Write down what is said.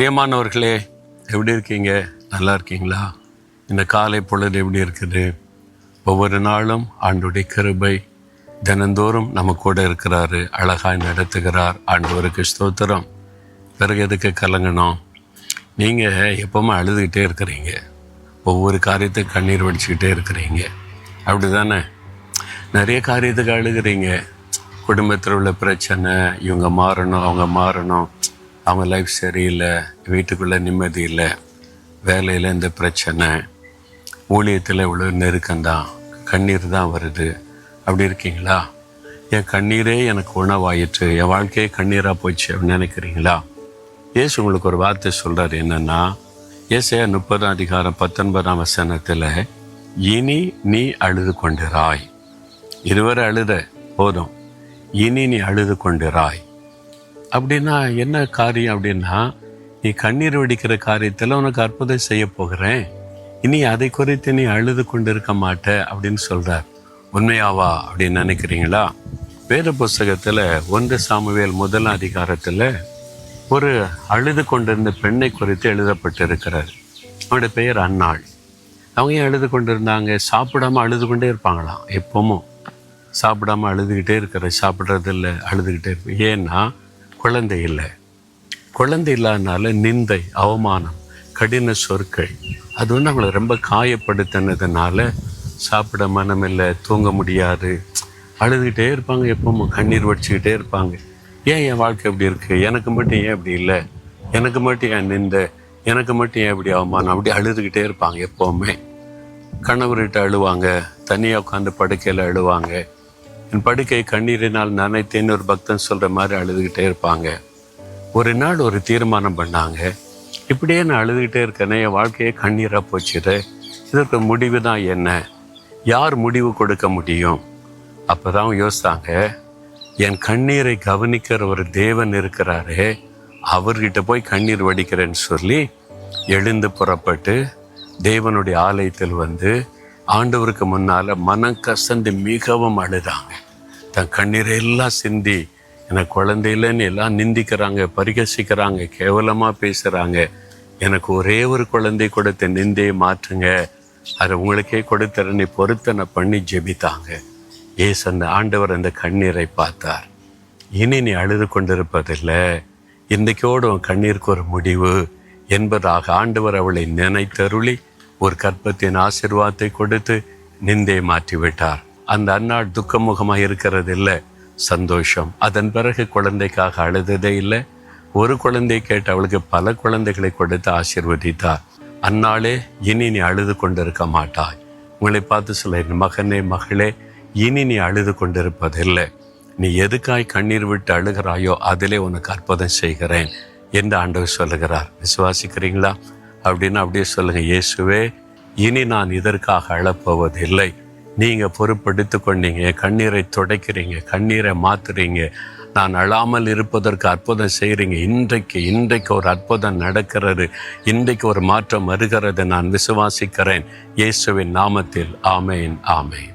பிரியமானவர்களே, எப்படி இருக்கீங்க? நல்லா இருக்கீங்களா? இந்த காலை பொழுது எப்படி இருக்குது? ஒவ்வொரு நாளும் ஆண்டுடைய கிருபை தினந்தோறும் நம்ம கூட இருக்கிறாரு, அழகாய் நடத்துகிறார். ஆண்டவருக்கு ஸ்தோத்திரம். பிறகு எதுக்கு கலங்கணும்? நீங்கள் எப்பவுமே அழுதுகிட்டே இருக்கிறீங்க, ஒவ்வொரு காரியத்துக்கு கண்ணீர் வடிச்சுக்கிட்டே இருக்கிறீங்க, அப்படி தானே? நிறைய காரியத்துக்கு அழுகிறீங்க. குடும்பத்தில் உள்ள பிரச்சனை, இவங்க மாறணும், அவங்க மாறணும், அவங்க லைஃப் சரியில்லை, வீட்டுக்குள்ளே நிம்மதி இல்லை, வேலையில் இந்த பிரச்சனை, ஊழியத்தில் இவ்வளோ நெருக்கம்தான், கண்ணீர் தான் வருது. அப்படி இருக்கீங்களா? என் கண்ணீரே எனக்கு உணவாயிற்று, என் வாழ்க்கையே கண்ணீராக போச்சு அப்படின்னு நினைக்கிறீங்களா? இயேசு உங்களுக்கு ஒரு வார்த்தை சொல்கிறார். என்னென்னா, ஏசாயா 30:19 இனி நீ அழுது கொண்டிராய். இருவரை அழுத போதும், இனி நீ அழுது கொண்டிராய். அப்படின்னா என்ன காரியம்? அப்படின்னா, நீ கண்ணீர் வெடிக்கிற காரியத்தில் உனக்கு அற்புதம் செய்ய போகிறேன், இனி அதை குறித்து நீ அழுது கொண்டு இருக்க மாட்ட அப்படின்னு சொல்கிறார். உண்மையாவா அப்படின்னு நினைக்கிறீங்களா? வேத புஸ்தகத்தில் 1 சாமுவேல் 1 ஒரு அழுது கொண்டிருந்த பெண்ணை குறித்து எழுதப்பட்டிருக்கிறார். அவனுடைய பெயர் அன்னாள். அவங்க ஏன் அழுது கொண்டிருந்தாங்க? சாப்பிடாமல் அழுது கொண்டே இருப்பாங்களாம். எப்பவும் சாப்பிடாமல் அழுதுகிட்டே இருக்கிற, சாப்பிட்றது இல்லை, அழுதுகிட்டே இருப்பேன். ஏன்னா குழந்தை இல்லை. குழந்தை இல்லாதனால நிந்தை, அவமானம், கடின சொற்கள், அது அவங்களை ரொம்ப காயப்படுத்தினதுனால சாப்பிட மனம் இல்லை, தூங்க முடியாது, அழுதுகிட்டே இருப்பாங்க, எப்பவும் கண்ணீர் வடிச்சுக்கிட்டே இருப்பாங்க. ஏன் என் வாழ்க்கை எப்படி இருக்குது? எனக்கு மட்டும் ஏன் இப்படி இல்லை? எனக்கு மட்டும் ஏன் நிந்தை? எனக்கு மட்டும் ஏன் இப்படி அவமானம்? அப்படி அழுதுகிட்டே இருப்பாங்க எப்போவுமே. கணவர்கிட்ட அழுவாங்க, தனியாக உட்காந்து படுக்கையில் அழுவாங்க. என் படுக்கை கண்ணீரினால் நனைத்தேன்னு ஒரு பக்தன் சொல்கிற மாதிரி அழுதுகிட்டே இருப்பாங்க. ஒரு நாள் ஒரு தீர்மானம் பண்ணாங்க, இப்படியே நான் அழுதுகிட்டே இருக்கேனே, என் வாழ்க்கையே கண்ணீராக போச்சுது, இதற்கு முடிவு தான் என்ன? யார் முடிவு கொடுக்க முடியும்? அப்போ தான் யோசித்தாங்க, என் கண்ணீரை கவனிக்கிற ஒரு தேவன் இருக்கிறாரே, அவர்கிட்ட போய் கண்ணீர் வடிக்கிறேன்னு சொல்லி எழுந்து புறப்பட்டு தேவனுடைய ஆலயத்தில் வந்து ஆண்டவருக்கு முன்னால் மனம் கசந்து மிகவும் அழுதாங்க. தன் கண்ணீரை எல்லாம் சிந்தி, எனக்கு குழந்தையிலன்னு எல்லாம் நிந்திக்கிறாங்க, பரிகசிக்கிறாங்க, கேவலமாக பேசுகிறாங்க, எனக்கு ஒரே ஒரு குழந்தை கொடுத்த நிந்தையை மாற்றுங்க, அதை உங்களுக்கே கொடுத்துறேன்னு பொருத்தனை பண்ணி ஜெபித்தாங்க. ஏசு அந்த ஆண்டவர் அந்த கண்ணீரை பார்த்தார். இனி நீ அழுது கொண்டிருப்பதில்லை, இன்றைக்கோடு உன் கண்ணீருக்கு ஒரு முடிவு என்பதாக ஆண்டவர் அவளை நினைத்தருளி ஒரு கற்பத்தின் ஆசீர்வாதத்தை கொடுத்து நிந்தையை மாற்றிவிட்டார். அந்த அன்னாள் துக்கமுகமாக இருக்கிறது இல்லை, சந்தோஷம். அதன் பிறகு குழந்தைக்காக அழுததே இல்லை. ஒரு குழந்தையை கேட்டு அவளுக்கு பல குழந்தைகளை கொடுத்து ஆசீர்வதித்தார். அன்னாளே, இனி நீ அழுது கொண்டிருக்க மாட்டாய். உங்களை பார்த்து சொல்ல, மகனே, மகளே, இனி நீ அழுது கொண்டிருப்பதில்லை. நீ எதுக்காய் கண்ணீர் விட்டு அழுகிறாயோ அதிலே உனக்கு அற்புதம் செய்கிறேன் என்று ஆண்டவர் சொல்லுகிறார். விசுவாசிக்கிறீங்களா? அப்படின்னு அப்படியே சொல்லுங்க, இயேசுவே, இனி நான் இதற்காக அழப்போவதில்லை, நீங்கள் பொறுப்படுத்தி கொண்டீங்க, என் கண்ணீரை துடைக்கிறீங்க, கண்ணீரை மாத்துறீங்க, நான் அழாமல் இருப்பதற்கு அற்புதம் செய்கிறீங்க. இன்றைக்கு ஒரு அற்புதம் நடக்கிறது, இன்றைக்கு ஒரு மாற்றம் வருகிறது, நான் விசுவாசிக்கிறேன். இயேசுவின் நாமத்தில் ஆமேன், ஆமேன்.